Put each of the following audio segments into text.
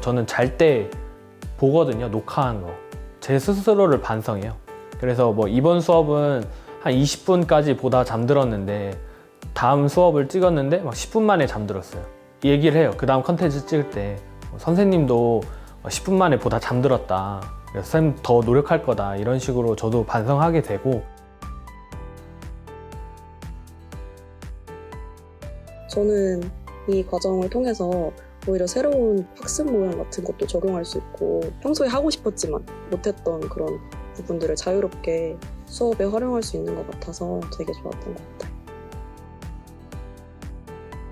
저는 잘 때 보거든요, 녹화한 거. 제 스스로를 반성해요. 그래서 뭐 이번 수업은 한 20분까지 보다 잠들었는데 다음 수업을 찍었는데 막 10분 만에 잠들었어요. 얘기를 해요. 그 다음 컨텐츠 찍을 때 선생님도 10분 만에 보다 잠들었다. 그래서 선생님 더 노력할 거다. 이런 식으로 저도 반성하게 되고. 저는 이 과정을 통해서 오히려 새로운 학습 모양 같은 것도 적용할 수 있고 평소에 하고 싶었지만 못했던 그런 부분들을 자유롭게 수업에 활용할 수 있는 것 같아서 되게 좋았던 것 같아요.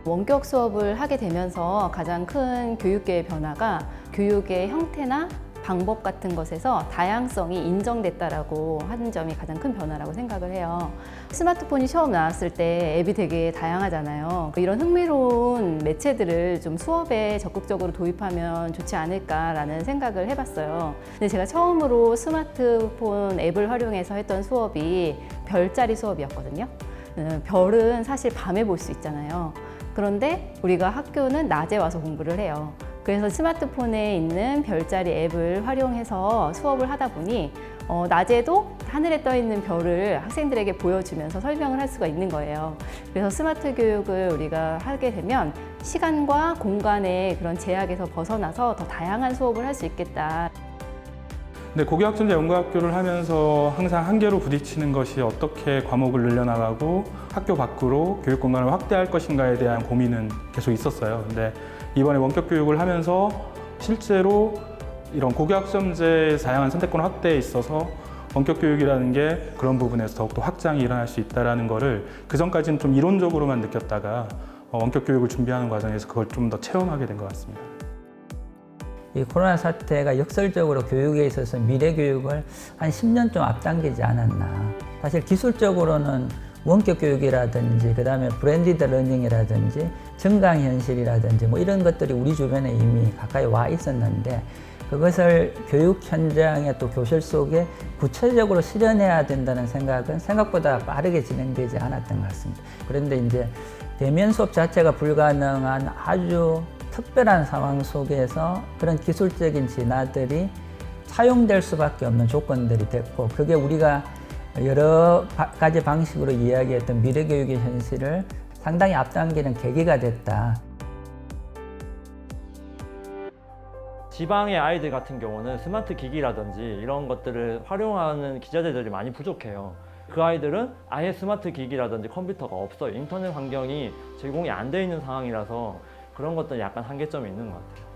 원격 수업을 하게 되면서 가장 큰 교육계의 변화가 교육의 형태나 방법 같은 것에서 다양성이 인정됐다라고 하는 점이 가장 큰 변화라고 생각을 해요. 스마트폰이 처음 나왔을 때 앱이 되게 다양하잖아요. 이런 흥미로운 매체들을 좀 수업에 적극적으로 도입하면 좋지 않을까라는 생각을 해봤어요. 근데 제가 처음으로 스마트폰 앱을 활용해서 했던 수업이 별자리 수업이었거든요. 별은 사실 밤에 볼 수 있잖아요. 그런데 우리가 학교는 낮에 와서 공부를 해요. 그래서 스마트폰에 있는 별자리 앱을 활용해서 수업을 하다 보니 낮에도 하늘에 떠 있는 별을 학생들에게 보여주면서 설명을 할 수가 있는 거예요. 그래서 스마트 교육을 우리가 하게 되면 시간과 공간의 그런 제약에서 벗어나서 더 다양한 수업을 할 수 있겠다. 근데 고교학점제 연구학교를 하면서 항상 한계로 부딪히는 것이 어떻게 과목을 늘려나가고 학교 밖으로 교육 공간을 확대할 것인가에 대한 고민은 계속 있었어요. 근데 이번에 원격 교육을 하면서 실제로 이런 고교학점제의 다양한 선택권 확대에 있어서 원격 교육이라는 게 그런 부분에서 더욱더 확장이 일어날 수 있다는 거를 그전까지는 좀 이론적으로만 느꼈다가 원격 교육을 준비하는 과정에서 그걸 좀 더 체험하게 된 것 같습니다. 이 코로나 사태가 역설적으로 교육에 있어서 미래 교육을 한 10년 좀 앞당기지 않았나. 사실 기술적으로는 원격 교육이라든지 그다음에 브랜디드 러닝이라든지 증강현실이라든지 뭐 이런 것들이 우리 주변에 이미 가까이 와 있었는데 그것을 교육 현장에 또 교실 속에 구체적으로 실현해야 된다는 생각은 생각보다 빠르게 진행되지 않았던 것 같습니다. 그런데 이제 대면 수업 자체가 불가능한 아주 특별한 상황 속에서 그런 기술적인 진화들이 사용될 수밖에 없는 조건들이 됐고 그게 우리가 여러 가지 방식으로 이야기했던 미래교육의 현실을 상당히 앞당기는 계기가 됐다. 지방의 아이들 같은 경우는 스마트 기기라든지 이런 것들을 활용하는 기자재들이 많이 부족해요. 그 아이들은 아예 스마트 기기라든지 컴퓨터가 없어요. 인터넷 환경이 제공이 안 돼 있는 상황이라서 그런 것들은 약간 한계점이 있는 것 같아요.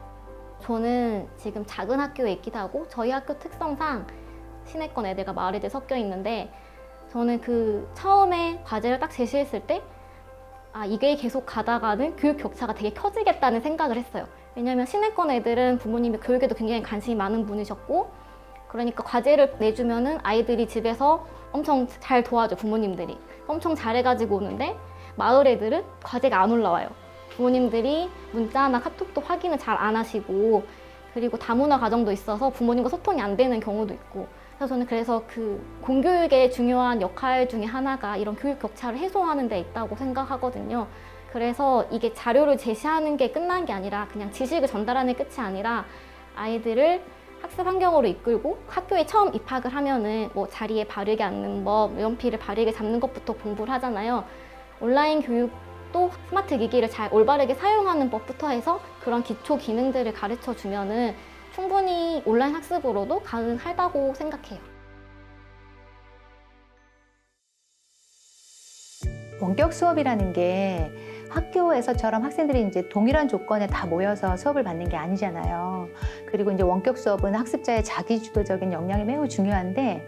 저는 지금 작은 학교에 있기도 하고 저희 학교 특성상 시내권 애들과 마을 애들 섞여 있는데 저는 그 처음에 과제를 딱 제시했을 때 이게 계속 가다가는 교육 격차가 되게 커지겠다는 생각을 했어요. 왜냐하면 시내권 애들은 부모님이 교육에도 굉장히 관심이 많은 분이셨고 그러니까 과제를 내주면은 아이들이 집에서 엄청 잘 도와줘 부모님들이 엄청 잘해가지고 오는데 마을 애들은 과제가 안 올라와요. 부모님들이 문자나 카톡도 확인을 잘 안 하시고 그리고 다문화 가정도 있어서 부모님과 소통이 안 되는 경우도 있고 그래서 그 공교육의 중요한 역할 중에 하나가 이런 교육 격차를 해소하는 데 있다고 생각하거든요. 그래서 이게 자료를 제시하는 게 끝난 게 아니라 그냥 지식을 전달하는 게 끝이 아니라 아이들을 학습 환경으로 이끌고 학교에 처음 입학을 하면은 뭐 자리에 바르게 앉는 법, 연필을 바르게 잡는 것부터 공부를 하잖아요. 온라인 교육도 스마트 기기를 잘 올바르게 사용하는 법부터 해서 그런 기초 기능들을 가르쳐 주면은 충분히 온라인 학습으로도 가능하다고 생각해요. 원격 수업이라는 게 학교에서처럼 학생들이 이제 동일한 조건에 다 모여서 수업을 받는 게 아니잖아요. 그리고 이제 원격 수업은 학습자의 자기주도적인 역량이 매우 중요한데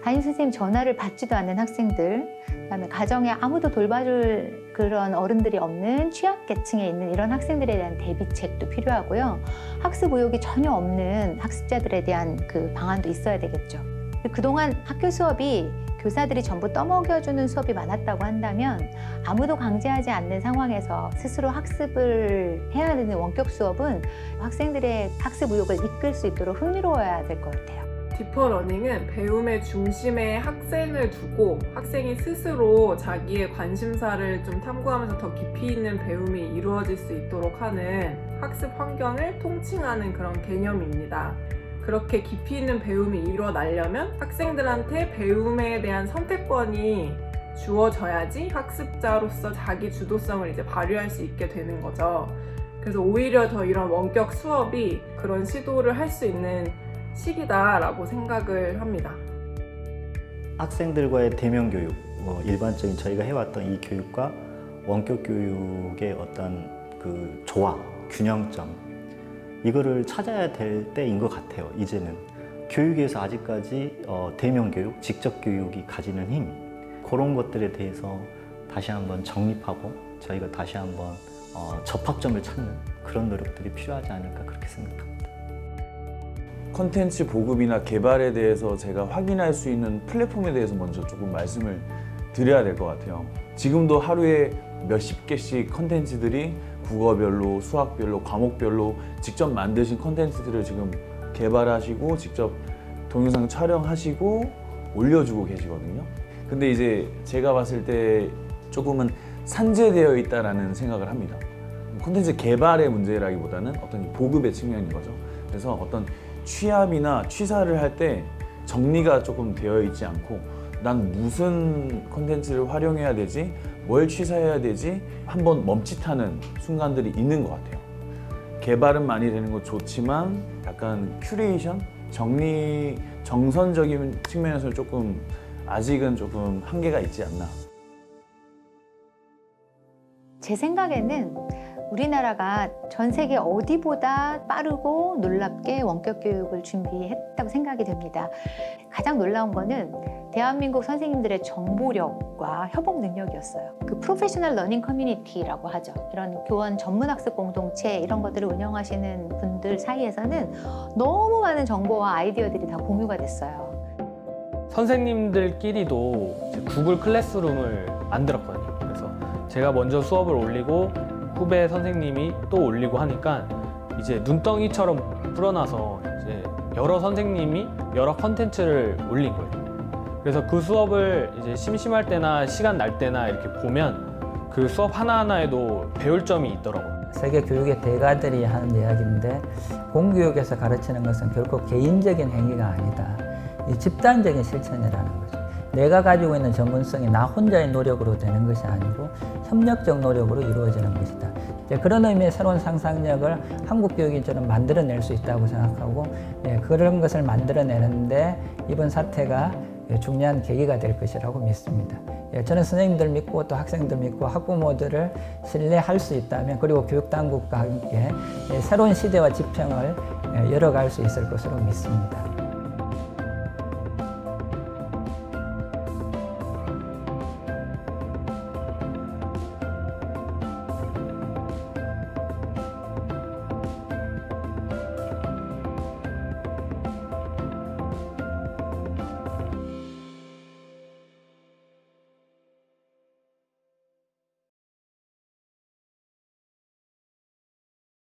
담임선생님 전화를 받지도 않는 학생들, 그다음에 가정에 아무도 돌봐줄 그런 어른들이 없는 취약계층에 있는 이런 학생들에 대한 대비책도 필요하고요. 학습 의욕이 전혀 없는 학습자들에 대한 그 방안도 있어야 되겠죠. 그동안 학교 수업이 교사들이 전부 떠먹여주는 수업이 많았다고 한다면 아무도 강제하지 않는 상황에서 스스로 학습을 해야 되는 원격 수업은 학생들의 학습 의욕을 이끌 수 있도록 흥미로워야 될 것 같아요. 디퍼러닝은 배움의 중심에 학생을 두고 학생이 스스로 자기의 관심사를 좀 탐구하면서 더 깊이 있는 배움이 이루어질 수 있도록 하는 학습 환경을 통칭하는 그런 개념입니다. 그렇게 깊이 있는 배움이 일어나려면 학생들한테 배움에 대한 선택권이 주어져야지 학습자로서 자기 주도성을 이제 발휘할 수 있게 되는 거죠. 그래서 오히려 더 이런 원격 수업이 그런 시도를 할 수 있는 시기다라고 생각을 합니다. 학생들과의 대면 교육, 일반적인 저희가 해왔던 이 교육과 원격 교육의 어떤 그 조화, 균형점, 이거를 찾아야 될 때인 것 같아요. 이제는 교육에서 아직까지 대면 교육, 직접 교육이 가지는 힘, 그런 것들에 대해서 다시 한번 정립하고 저희가 다시 한번 접합점을 찾는 그런 노력들이 필요하지 않을까 그렇게 생각합니다. 콘텐츠 보급이나 개발에 대해서 제가 확인할 수 있는 플랫폼에 대해서 먼저 조금 말씀을 드려야 될 것 같아요. 지금도 하루에 몇십 개씩 콘텐츠들이 국어별로, 수학별로, 과목별로 직접 만드신 콘텐츠들을 지금 개발하시고 직접 동영상 촬영하시고 올려주고 계시거든요. 근데 이제 제가 봤을 때 조금은 산재되어 있다라는 생각을 합니다. 콘텐츠 개발의 문제라기보다는 어떤 보급의 측면인 거죠. 그래서 어떤 취합이나 취사를 할 때 정리가 조금 되어 있지 않고 난 무슨 콘텐츠를 활용해야 되지? 뭘 취사해야 되지? 한번 멈칫하는 순간들이 있는 것 같아요. 개발은 많이 되는 거 좋지만 약간 큐레이션? 정선적인 측면에서 조금 아직은 조금 한계가 있지 않나. 제 생각에는 우리나라가 전 세계 어디보다 빠르고 놀랍게 원격 교육을 준비했다고 생각이 됩니다. 가장 놀라운 거는 대한민국 선생님들의 정보력과 협업 능력이었어요. 그 프로페셔널 러닝 커뮤니티라고 하죠. 이런 교원 전문 학습 공동체 이런 것들을 운영하시는 분들 사이에서는 너무 많은 정보와 아이디어들이 다 공유가 됐어요. 선생님들끼리도 이제 구글 클래스룸을 만들었거든요. 그래서 제가 먼저 수업을 올리고 후배 선생님이 또 올리고 하니까 이제 눈덩이처럼 불어나서 이제 여러 선생님이 여러 컨텐츠를 올린 거예요. 그래서 그 수업을 이제 심심할 때나 시간 날 때나 이렇게 보면 그 수업 하나하나에도 배울 점이 있더라고요. 세계 교육의 대가들이 하는 이야기인데 공교육에서 가르치는 것은 결코 개인적인 행위가 아니다. 이 집단적인 실천이라는 거죠. 내가 가지고 있는 전문성이 나 혼자의 노력으로 되는 것이 아니고 협력적 노력으로 이루어지는 것이다. 그런 의미의 새로운 상상력을 한국 교육이 저는 만들어낼 수 있다고 생각하고 그런 것을 만들어내는데 이번 사태가 중요한 계기가 될 것이라고 믿습니다. 저는 선생님들 믿고 또 학생들 믿고 학부모들을 신뢰할 수 있다면 그리고 교육당국과 함께 새로운 시대와 지평을 열어갈 수 있을 것으로 믿습니다.